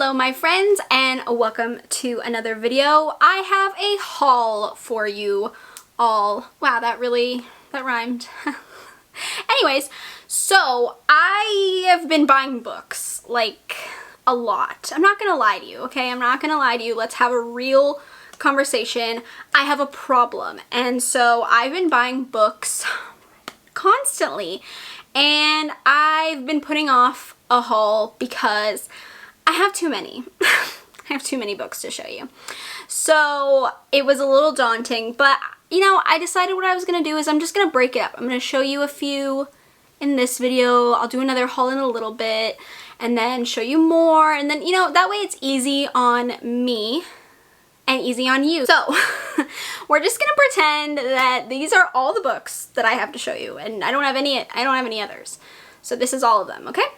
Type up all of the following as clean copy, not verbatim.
Hello my friends and welcome to another video. I have a haul for you all. Wow, that rhymed. Anyways, so I have been buying books, like a lot. I'm not gonna lie to you, okay? I'm not gonna lie to you. Let's have a real conversation. I have a problem, and so I've been buying books constantly, and I've been putting off a haul because I have too many. I have too many books to show you. So it was a little daunting, but you know, I decided what I was gonna do is I'm just gonna break it up. I'm gonna show you a few in this video. I'll do another haul in a little bit and then show you more, and then, you know, that way it's easy on me and easy on you. So we're just gonna pretend that these are all the books that I have to show you, and I don't have any others. So this is all of them, okay?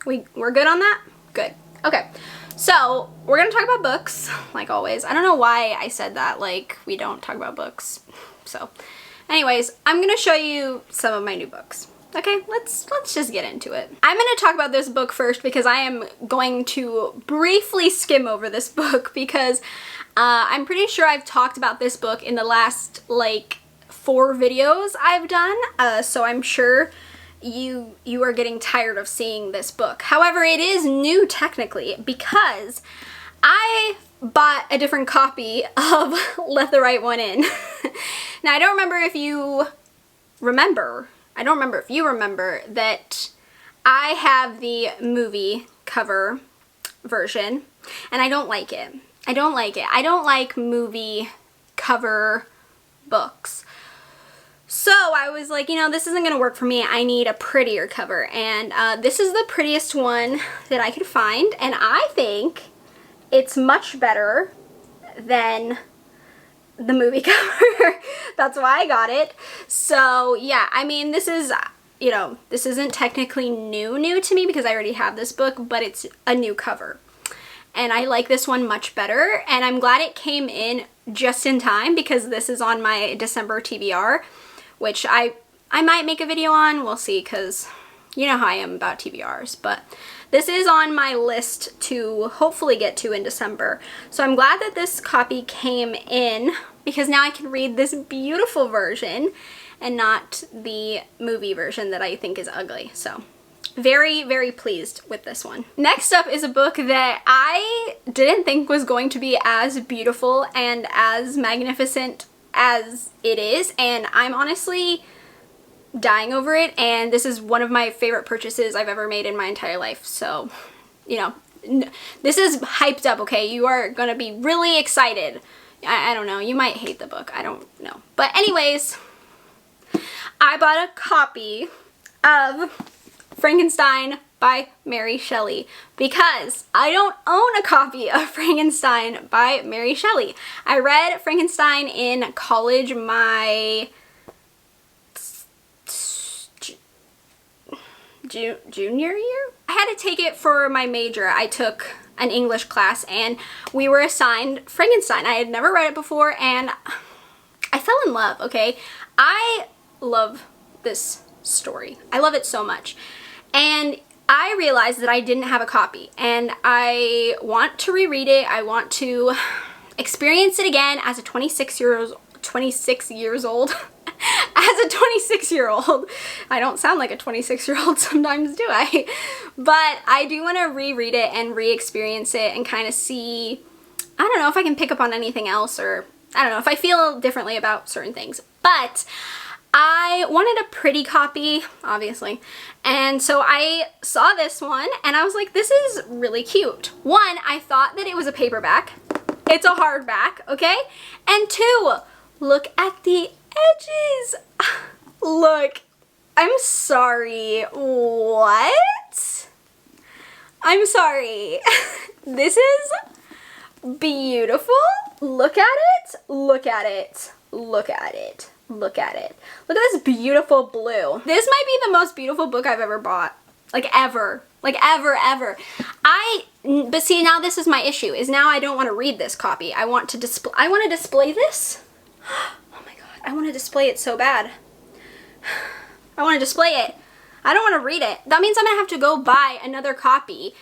We're good on that? Good. Okay. So we're gonna talk about books, like always. I don't know why I said that, like we don't talk about books. So anyways, I'm gonna show you some of my new books. Okay, let's just get into it. I'm gonna talk about this book first because I am going to briefly skim over this book because I'm pretty sure I've talked about this book in the last like 4 videos I've done, so I'm sure you are getting tired of seeing this book. However, it is new technically because I bought a different copy of Let the Right One In. Now, I don't remember if you remember that I have the movie cover version, and I don't like it. I don't like movie cover books. So I was like, you know, this isn't gonna work for me. I need a prettier cover, and this is the prettiest one that I could find, and I think it's much better than the movie cover. That's why I got it. So yeah, I mean, this is, you know, this isn't technically new to me because I already have this book, but it's a new cover. And I like this one much better, and I'm glad it came in just in time because this is on my December TBR, which I might make a video on. We'll see, because you know how I am about TBRs, but this is on my list to hopefully get to in December. So I'm glad that this copy came in because now I can read this beautiful version and not the movie version that I think is ugly. So very, very pleased with this one. Next up is a book that I didn't think was going to be as beautiful and as magnificent as it is, and I'm honestly dying over it, and this is one of my favorite purchases I've ever made in my entire life. So, you know, this is hyped up, okay? You are gonna be really excited. I don't know, you might hate the book, I don't know. But anyways, I bought a copy of Frankenstein by Mary Shelley because I don't own a copy of Frankenstein by Mary Shelley. I read Frankenstein in college my junior year. I had to take it for my major. I took an English class and we were assigned Frankenstein. I had never read it before and I fell in love, okay? I love this story. I love it so much. And I realized that I didn't have a copy, and I want to reread it. I want to experience it again as a 26 years old. As a 26-year-old. I don't sound like a 26-year-old sometimes, do I? But I do want to reread it and re-experience it and kind of see, I don't know if I can pick up on anything else, or I don't know if I feel differently about certain things. But I wanted a pretty copy, obviously, and so I saw this one and I was like, this is really cute. One, I thought that it was a paperback. It's a hardback, okay? And 2, look at the edges. Look, I'm sorry, what? I'm sorry. This is beautiful. Look at it, look at it, look at it. Look at it. Look at this beautiful blue. This might be the most beautiful book I've ever bought. Like ever. Like ever. But see, now this is my issue, is now I don't want to read this copy. I want to display this. Oh my god. I want to display it so bad. I want to display it. I don't want to read it. That means I'm going to have to go buy another copy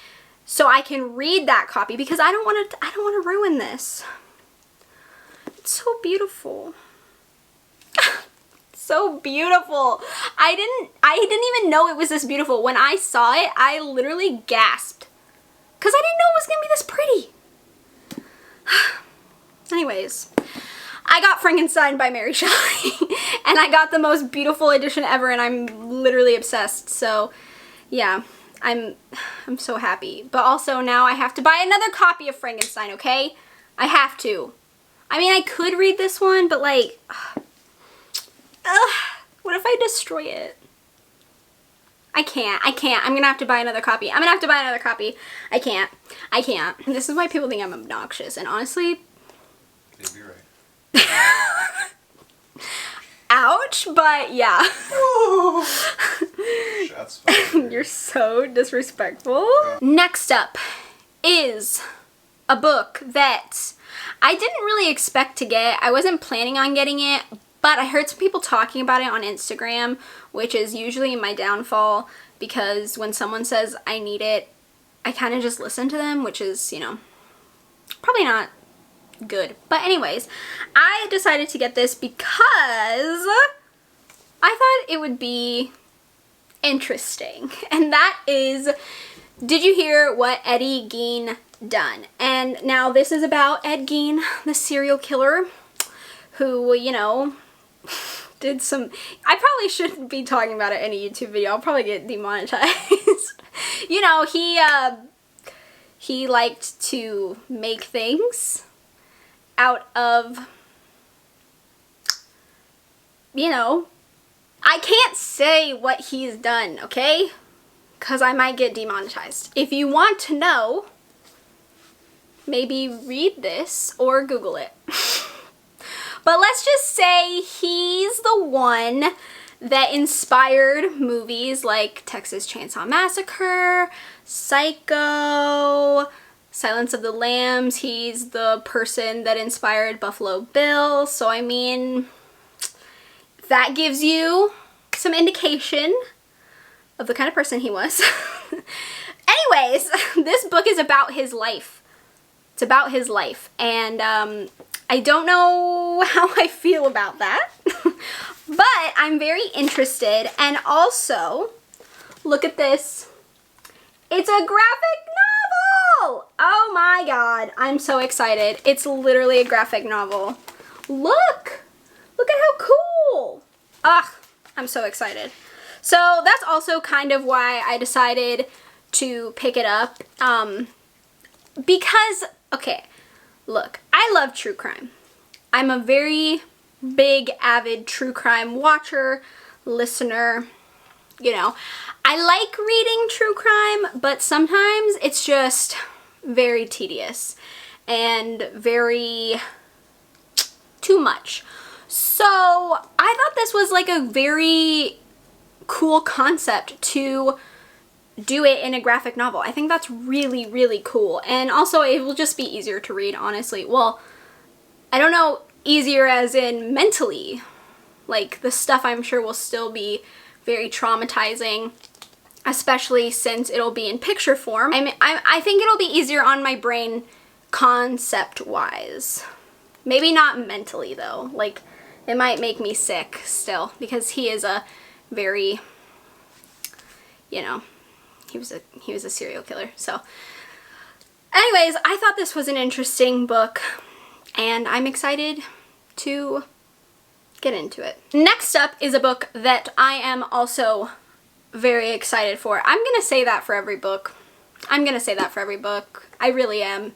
so I can read that copy because I don't want to ruin this. It's so beautiful. So beautiful. I didn't even know it was this beautiful. When I saw it, I literally gasped because I didn't know it was gonna be this pretty. Anyways, I got Frankenstein by Mary Shelley and I got the most beautiful edition ever and I'm literally obsessed. So yeah, I'm so happy. But also now I have to buy another copy of Frankenstein, okay? I have to. I mean, I could read this one, but like, what if I destroy it? I can't. I'm gonna have to buy another copy. I can't. This is why people think I'm obnoxious, and honestly, you'd be right. Ouch, but yeah. Shots fired. You're so disrespectful. Next up is a book that I didn't really expect to get. I wasn't planning on getting it, but I heard some people talking about it on Instagram, which is usually my downfall because when someone says I need it, I kind of just listen to them, which is, you know, probably not good. But anyways, I decided to get this because I thought it would be interesting. And that is, did you hear what Eddie Gein done? And now this is about Ed Gein, the serial killer, who, you know, did some, I probably shouldn't be talking about it in a YouTube video. I'll probably get demonetized. You know, he liked to make things out of, you know, I can't say what he's done, okay? Because I might get demonetized. If you want to know, maybe read this or Google it. But let's just say he's the one that inspired movies like Texas Chainsaw Massacre, Psycho, Silence of the Lambs. He's the person that inspired Buffalo Bill. So I mean, that gives you some indication of the kind of person he was. Anyways, this book is about his life. It's about his life, and I don't know how I feel about that, but I'm very interested. And also, look at this. It's a graphic novel! Oh my god, I'm so excited. It's literally a graphic novel. Look! Look at how cool! Ugh, I'm so excited. So that's also kind of why I decided to pick it up. Because, okay, look, I love true crime. I'm a very big, avid true crime watcher, listener, you know. I like reading true crime, but sometimes it's just very tedious and very too much. So I thought this was like a very cool concept to do it in a graphic novel. I think that's really, really cool. And also it will just be easier to read, honestly. Well, I don't know, easier as in mentally. Like, the stuff I'm sure will still be very traumatizing, especially since it'll be in picture form. I think it'll be easier on my brain concept-wise. Maybe not mentally, though. Like, it might make me sick still, because he is a very, you know, he was a serial killer. So anyways, I thought this was an interesting book and I'm excited to get into it. Next up is a book that I am also very excited for. I'm gonna say that for every book. I really am.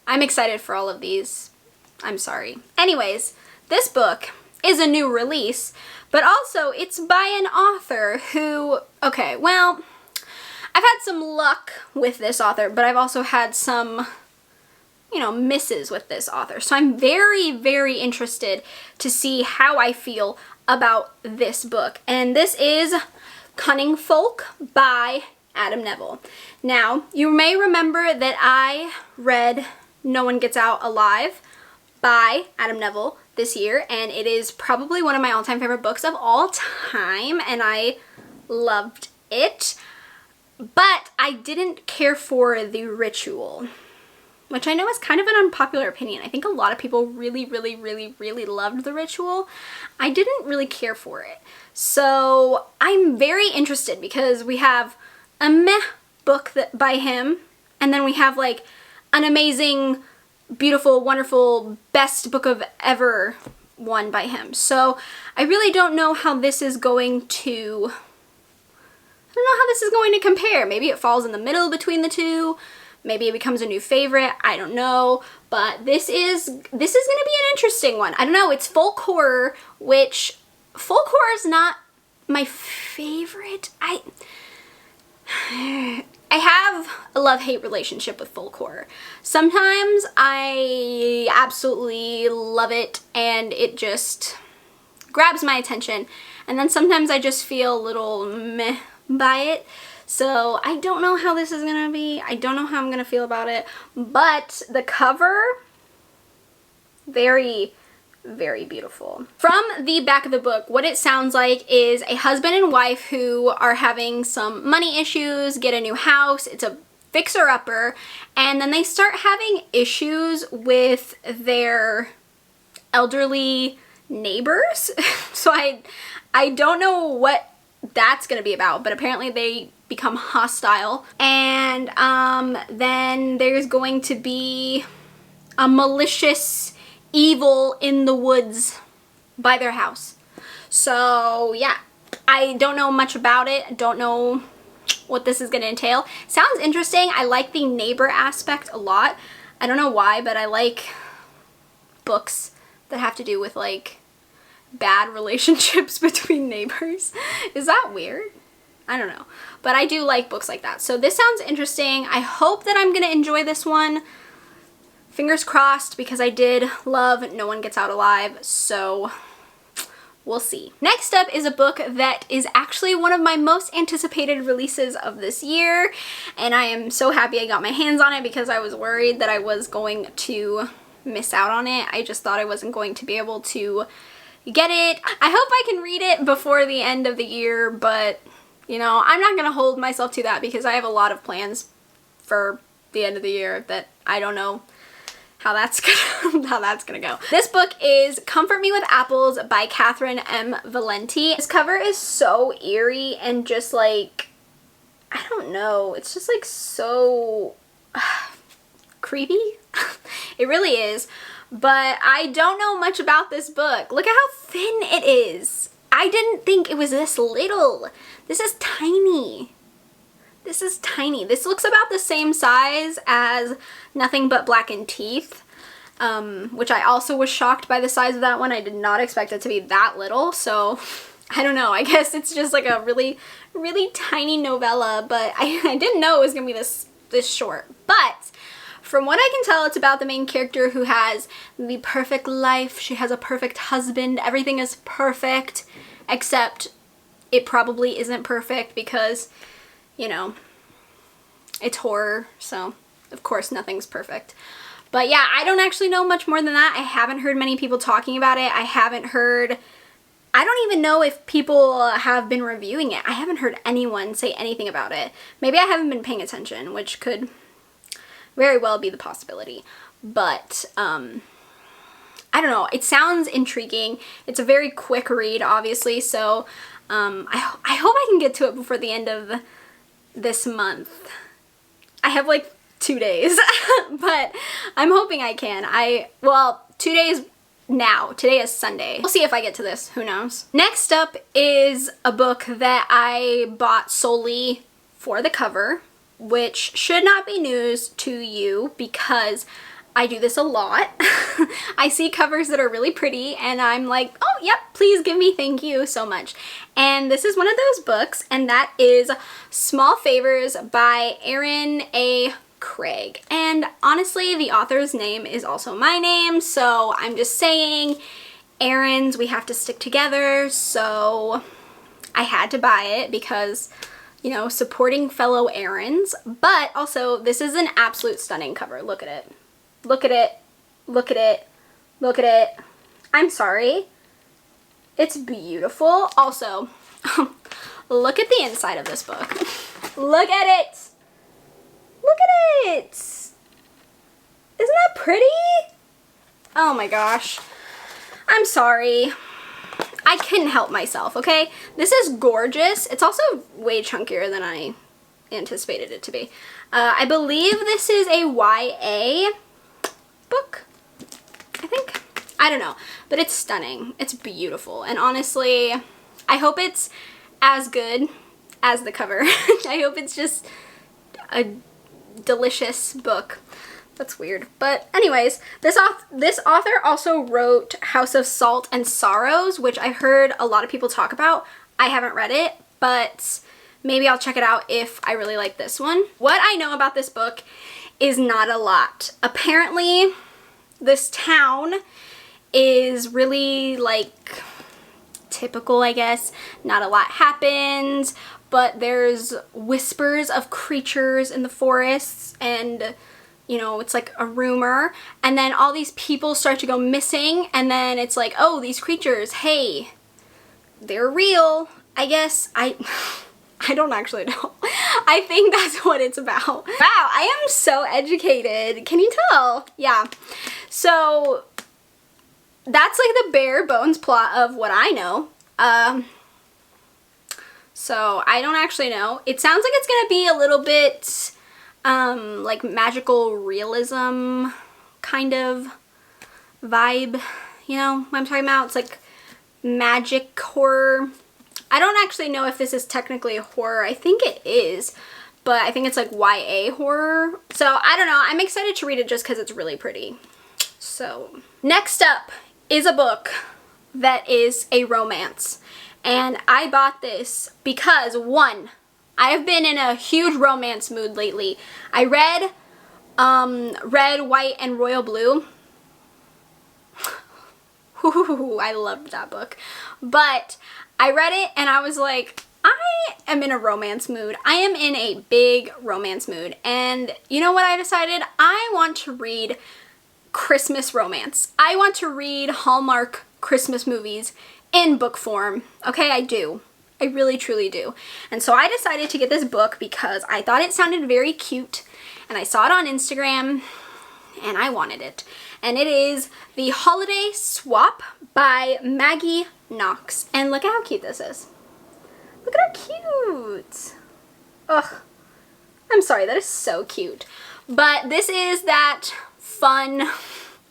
I'm excited for all of these. I'm sorry. Anyways, this book is a new release, but also it's by an author who, okay, well, I've had some luck with this author, but I've also had some, you know, misses with this author. So I'm very, very interested to see how I feel about this book. And this is Cunning Folk by Adam Neville. Now, you may remember that I read No One Gets Out Alive by Adam Neville this year, and it is probably one of my all-time favorite books of all time, and I loved it. But I didn't care for The Ritual, which I know is kind of an unpopular opinion. I think a lot of people really, really, really, really loved The Ritual. I didn't really care for it. So I'm very interested because we have a meh book by him, and then we have like an amazing, beautiful, wonderful, best book of ever one by him. So I really don't know how this is going to, I don't know how this is going to compare. Maybe it falls in the middle between the two. Maybe it becomes a new favorite. I don't know. But this is going to be an interesting one. I don't know. It's folk horror, which folk horror is not my favorite. I have a love-hate relationship with folk horror. Sometimes I absolutely love it and it just grabs my attention. And then sometimes I just feel a little meh by it. So I don't know how this is gonna be. I don't know how I'm gonna feel about it. But the cover, very, very beautiful. From the back of the book, what it sounds like is a husband and wife who are having some money issues, get a new house. It's a fixer-upper, and then they start having issues with their elderly neighbors. So I don't know what that's gonna be about, but apparently they become hostile, and then there's going to be a malicious evil in the woods by their house. So yeah, I don't know much about it. I don't know what this is going to entail. Sounds interesting. I like the neighbor aspect a lot. I don't know why, but I like books that have to do with like bad relationships between neighbors. Is that weird? I don't know. But I do like books like that. So this sounds interesting. I hope that I'm going to enjoy this one. Fingers crossed, because I did love No One Gets Out Alive. So we'll see. Next up is a book that is actually one of my most anticipated releases of this year. And I am so happy I got my hands on it because I was worried that I was going to miss out on it. I just thought I wasn't going to be able to get it. I hope I can read it before the end of the year, but you know, I'm not gonna hold myself to that because I have a lot of plans for the end of the year that I don't know how that's gonna go. This book is Comfort Me with Apples by Catherine M. Valenti. This cover is so eerie and just like, I don't know, it's just like so creepy. It really is. But I don't know much about this book. Look at how thin it is. I didn't think it was this little. This is tiny. This is tiny. This looks about the same size as Nothing But Blackened Teeth, which I also was shocked by the size of that one. I did not expect it to be that little, so I don't know. I guess it's just like a really, really tiny novella, but I didn't know it was going to be this short. But from what I can tell, it's about the main character who has the perfect life. She has a perfect husband. Everything is perfect, except it probably isn't perfect because, you know, it's horror, so of course nothing's perfect. But yeah, I don't actually know much more than that. I haven't heard many people talking about it. I don't even know if people have been reviewing it. I haven't heard anyone say anything about it. Maybe I haven't been paying attention, which could very well be the possibility. But I don't know. It sounds intriguing. It's a very quick read, obviously, so I hope I can get to it before the end of this month. I have like 2 days, but I'm hoping I can. Well, 2 days now. Today is Sunday. We'll see if I get to this. Who knows? Next up is a book that I bought solely for the cover, which should not be news to you because I do this a lot. I see covers that are really pretty and I'm like, oh, yep, please give me thank you so much. And this is one of those books, and that is Small Favors by Erin A. Craig. And honestly, the author's name is also my name, so I'm just saying, Erin's, we have to stick together, so I had to buy it because, you know, supporting fellow Erins. But also, this is an absolute stunning cover. Look at it. Look at it. Look at it. Look at it. I'm sorry. It's beautiful. Also, look at the inside of this book. Look at it. Look at it. Isn't that pretty? Oh my gosh. I'm sorry. I couldn't help myself, okay? This is gorgeous. It's also way chunkier than I anticipated it to be. I believe this is a YA book, I think. I don't know, but it's stunning. It's beautiful. And honestly, I hope it's as good as the cover. I hope it's just a delicious book. That's weird. But anyways, this author also wrote House of Salt and Sorrows, which I heard a lot of people talk about. I haven't read it, but maybe I'll check it out if I really like this one. What I know about this book is not a lot. Apparently, this town is really like typical, I guess. Not a lot happens, but there's whispers of creatures in the forests, and you know, it's like a rumor, and then all these people start to go missing, and then it's like, oh, these creatures, hey, they're real. I guess I don't actually know. I think that's what it's about. Wow, I am so educated. Can you tell? Yeah. So that's like the bare bones plot of what I know. So I don't actually know. It sounds like it's gonna be a little bit like magical realism kind of vibe, you know what I'm talking about? It's like magic horror. I don't actually know if this is technically a horror. I think it is, but I think it's like YA horror. So I don't know. I'm excited to read it just because it's really pretty. So next up is a book that is a romance. And I bought this because, one, I have been in a huge romance mood lately. I read Red, White, and Royal Blue. Ooh, I loved that book. But I read it and I was like, I am in a romance mood. I am in a big romance mood. And you know what I decided? I want to read Christmas romance. I want to read Hallmark Christmas movies in book form. Okay, I do. I really truly do. And so I decided to get this book because I thought it sounded very cute, and I saw it on Instagram and I wanted it. And it is The Holiday Swap by Maggie Knox. And look at how cute this is. Look at how cute. Ugh. I'm sorry, that is so cute. But this is that fun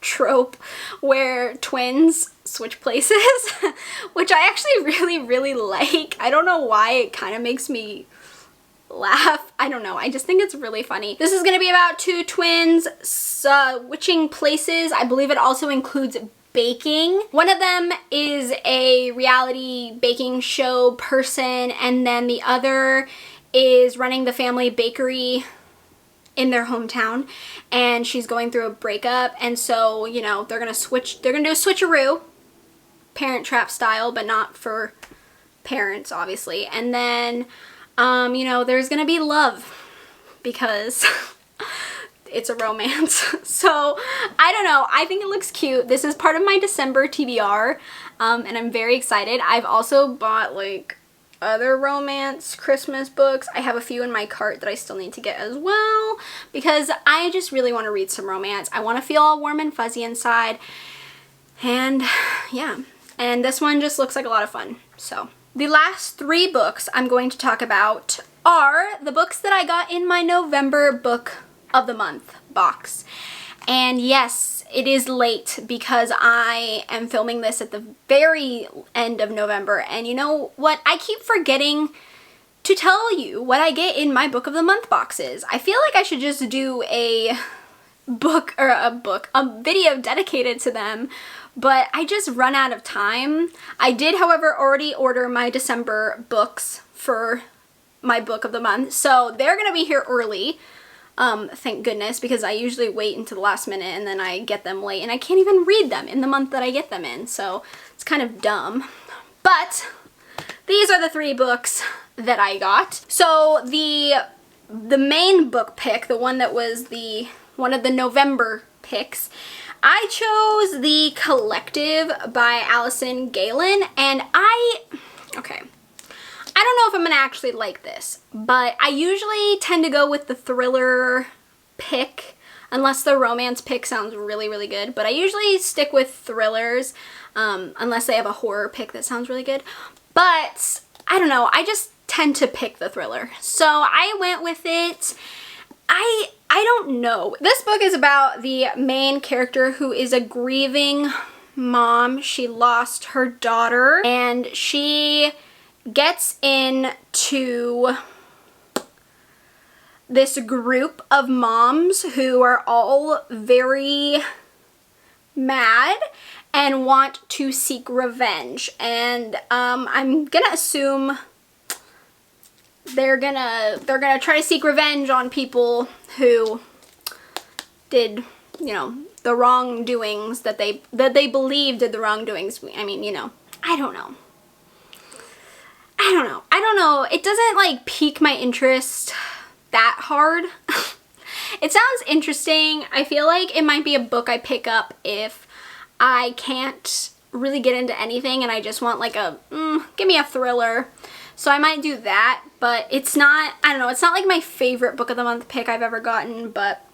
trope where twins switch places, which I actually really like. I don't know why, it kind of makes me laugh. I don't know, I just think it's really funny. This is going to be about two twins switching places. I believe it also includes baking. One of them is a reality baking show person, and then the other is running the family bakery in their hometown, and she's going through a breakup, and so, you know, they're gonna do a switcheroo, Parent Trap style, but not for parents, obviously. And then you know, there's gonna be love because it's a romance. So I don't know, I think it looks cute. This is part of my December TBR, and I'm very excited. I've also bought like other romance Christmas books. I have a few in my cart that I still need to get as well because I just really want to read some romance. I want to feel all warm and fuzzy inside, and yeah, and this one just looks like a lot of fun. So the last three books I'm going to talk about are the books that I got in my November book of the month box. And yes, it is late because I am filming this at the very end of November, and you know what? I keep forgetting to tell you what I get in my book of the month boxes. I feel like I should just do a video dedicated to them, but I just run out of time. I did, however, already order my December books for my book of the month, so they're gonna be here early. Thank goodness, because I usually wait until the last minute and then I get them late and I can't even read them in the month that I get them in, so it's kind of dumb. But these are the three books that I got. So the main book pick, the one that was one of the November picks, I chose The Collective by Allison Galen, and I don't know if I'm gonna actually like this, but I usually tend to go with the thriller pick, unless the romance pick sounds really, really good. But I usually stick with thrillers, unless they have a horror pick that sounds really good. But I don't know, I just tend to pick the thriller. So I went with it. I don't know. This book is about the main character who is a grieving mom. She lost her daughter and she gets into this group of moms who are all very mad and want to seek revenge. And I'm gonna assume they're gonna try to seek revenge on people who did, you know, the wrongdoings that they believe did the wrongdoings. I mean, you know, I don't know. It doesn't like pique my interest that hard. It sounds interesting. I feel like it might be a book I pick up if I can't really get into anything and I just want like a, give me a thriller. So I might do that, but it's not, I don't know, it's not like my favorite book of the month pick I've ever gotten, but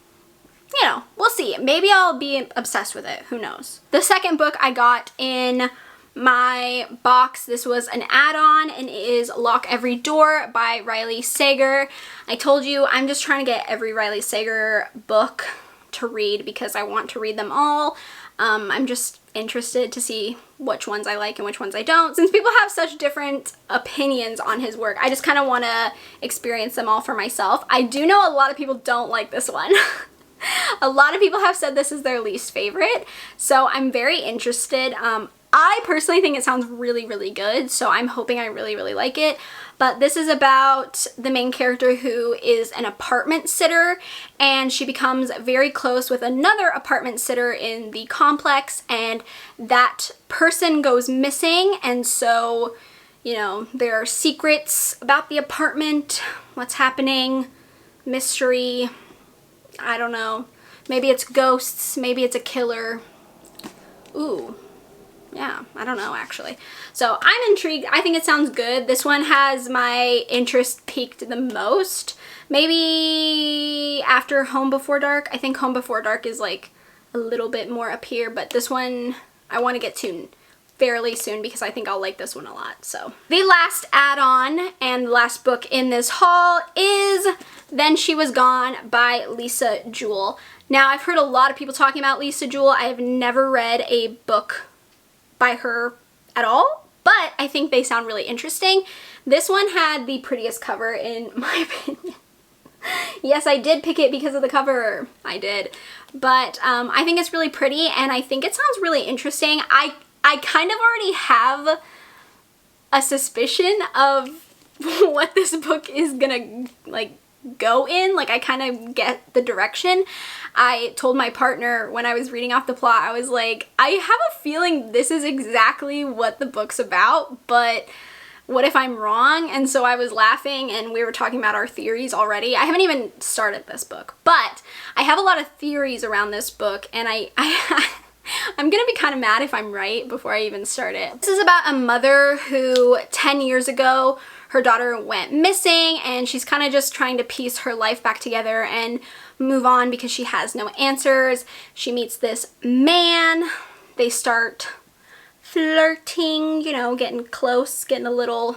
you know, we'll see. Maybe I'll be obsessed with it. Who knows? The second book I got in my box, this was an add-on, and it is Lock Every Door by Riley Sager. I told you I'm just trying to get every Riley Sager book to read because I want to read them all. I'm just interested to see which ones I like and which ones I don't. Since people have such different opinions on his work, I just kind of want to experience them all for myself. I do know a lot of people don't like this one. A lot of people have said this is their least favorite, so I'm very interested. I personally think it sounds really, really good, so I'm hoping I really, really like it. But this is about the main character who is an apartment sitter, and she becomes very close with another apartment sitter in the complex, and that person goes missing, and so, you know, there are secrets about the apartment, what's happening, mystery, I don't know. Maybe it's ghosts, maybe it's a killer. Ooh. Yeah, I don't know actually. So I'm intrigued. I think it sounds good. This one has my interest peaked the most. Maybe after Home Before Dark. I think Home Before Dark is like a little bit more up here, but this one I want to get to fairly soon because I think I'll like this one a lot. So the last add-on and last book in this haul is Then She Was Gone by Lisa Jewell. Now I've heard a lot of people talking about Lisa Jewell. I have never read a book by her at all, but I think they sound really interesting. This one had the prettiest cover in my opinion. Yes, I did pick it because of the cover. I did. But I think it's really pretty and I think it sounds really interesting. I kind of already have a suspicion of what this book is gonna like go in. Like I kind of get the direction. I told my partner when I was reading off the plot, I was like, I have a feeling this is exactly what the book's about, but what if I'm wrong? And so I was laughing and we were talking about our theories already. I haven't even started this book, but I have a lot of theories around this book and I'm gonna be kind of mad if I'm right before I even start it. This is about a mother who 10 years ago, her daughter went missing and she's kind of just trying to piece her life back together and move on because she has no answers. She meets this man. They start flirting, you know, getting close, getting a little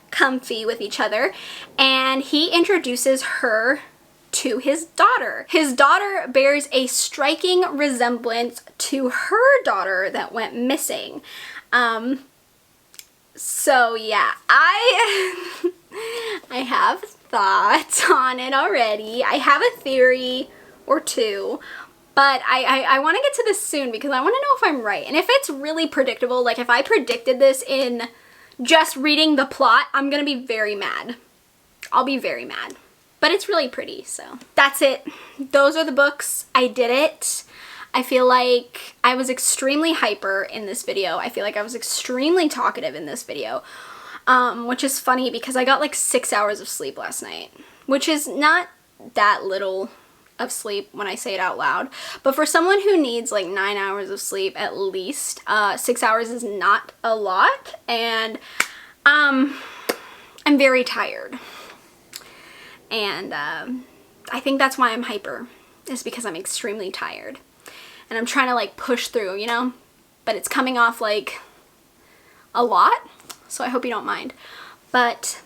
comfy with each other. And he introduces her to his daughter. His daughter bears a striking resemblance to her daughter that went missing. So yeah, I have thoughts on it already. I have a theory or two, but I want to get to this soon because I want to know if I'm right. And if it's really predictable, like if I predicted this in just reading the plot, I'm gonna be very mad. I'll be very mad. But it's really pretty, so that's it. Those are the books. I did it. I feel like I was extremely hyper in this video. I feel like I was extremely talkative in this video, which is funny because I got like 6 hours of sleep last night, which is not that little of sleep when I say it out loud. But for someone who needs like 9 hours of sleep at least, 6 hours is not a lot. And I'm very tired. And I think that's why I'm hyper, is because I'm extremely tired. And I'm trying to like push through, you know? But it's coming off like a lot, so I hope you don't mind. But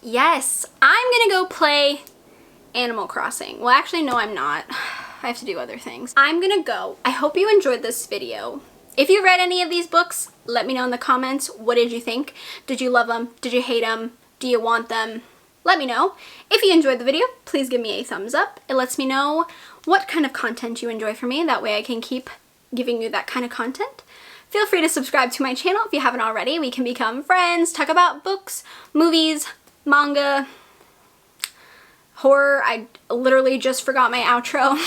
yes, I'm gonna go play Animal Crossing. Well, actually, no, I'm not. I have to do other things. I'm gonna go. I hope you enjoyed this video. If you read any of these books, let me know in the comments. What did you think? Did you love them? Did you hate them? Do you want them? Let me know. If you enjoyed the video, please give me a thumbs up. It lets me know what kind of content you enjoy from me. That way I can keep giving you that kind of content. Feel free to subscribe to my channel if you haven't already. We can become friends, talk about books, movies, manga, horror. I literally just forgot my outro.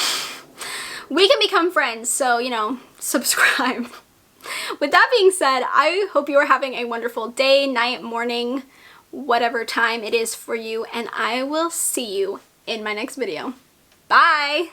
We can become friends, so, you know, subscribe. With that being said, I hope you are having a wonderful day, night, morning, whatever time it is for you, and I will see you in my next video. Bye!